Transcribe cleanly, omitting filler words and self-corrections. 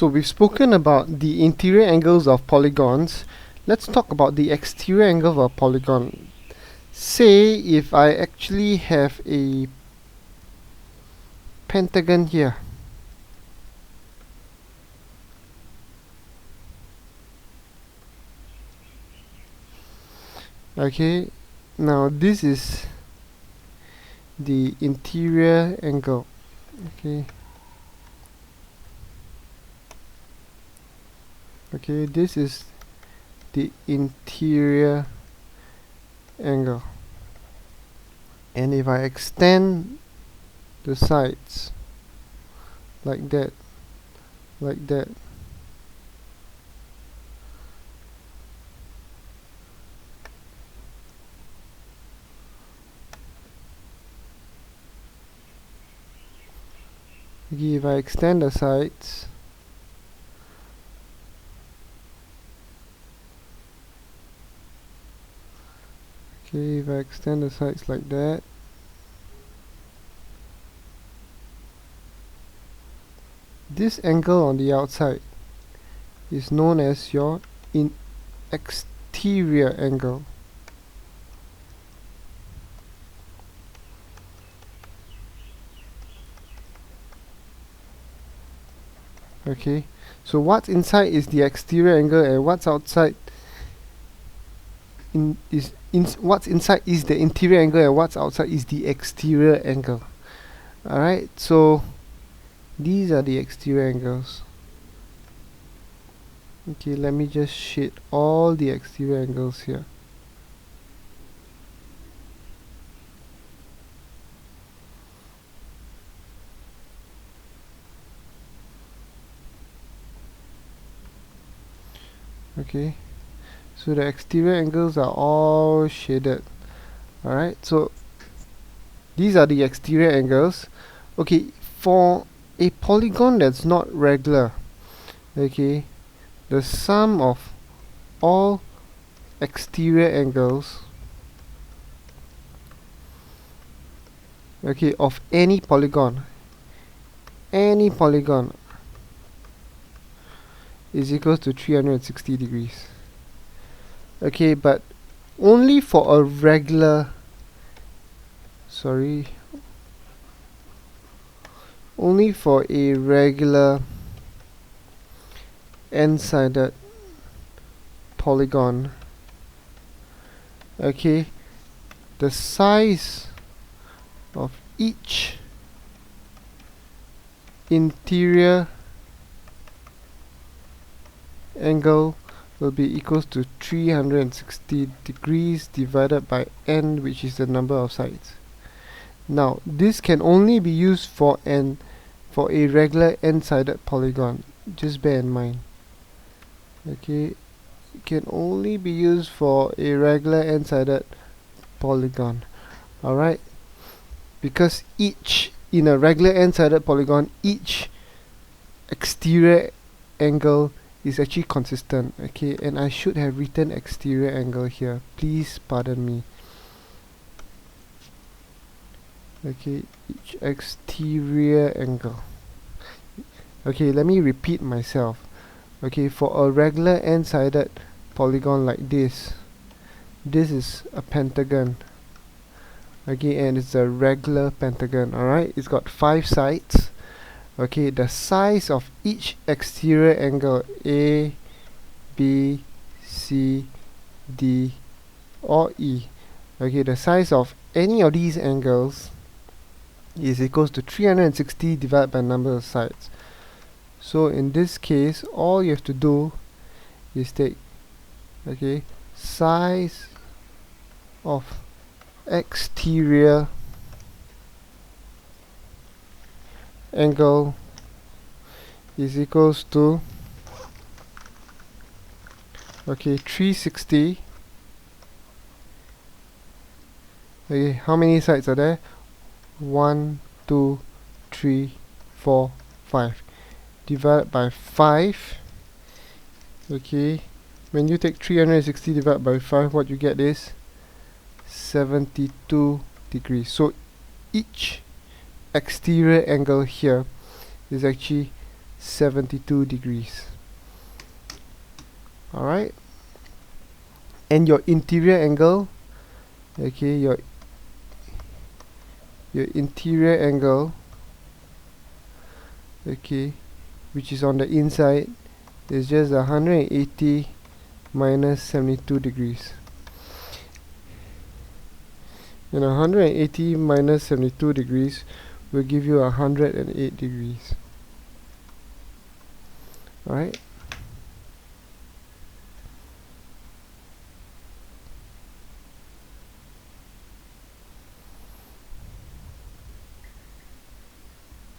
So we've spoken about the interior angles of polygons. Let's talk about the exterior angle of a polygon. Say if I actually have a pentagon here. Okay, now this is the interior angle. Okay, this is the interior angle, and if I extend the sides like that, okay, if I extend the sides, okay, if I extend the sides like that, this angle on the outside is known as your exterior angle. Okay, so what's inside is the exterior angle, and what's outside what's inside is the interior angle, and what's outside is the exterior angle. Alright, so these are the exterior angles. Okay, let me just shade all the exterior angles here. Okay, so the exterior angles are all shaded. Alright, so these are the exterior angles. Okay, for a polygon that's not regular, okay, the sum of all exterior angles, okay, of any polygon is equal to 360 degrees. Okay, but only for a regular, only for a regular n-sided polygon, okay, the size of each interior angle will be equals to 360 degrees divided by n, which is the number of sides. Now this can only be used for a regular n-sided polygon. Just bear in mind. Okay, it can only be used for a regular n-sided polygon. Alright, because in a regular n-sided polygon, each exterior angle is actually consistent. Okay, and I should have written exterior angle here, please pardon me. Okay, each exterior angle. Okay, let me repeat myself. Okay, for a regular n-sided polygon like this is a pentagon. Okay, and it's a regular pentagon. Alright, it's got 5 sides. Okay, the size of each exterior angle, A, B, C, D, or E, okay, the size of any of these angles is equals to 360 divided by number of sides. So in this case, all you have to do is take, okay, size of exterior angle is equals to, okay, 360. Okay, how many sides are there? 1, 2, 3, 4, 5. Divided by 5. Okay, when you take 360 divided by 5, what you get is 72 degrees. So each exterior angle here is actually 72 degrees. Alright, and your interior angle, okay, your interior angle, okay, which is on the inside, is just 180 minus 72 degrees. And 180 minus 72 degrees will give you 108 degrees. Alright,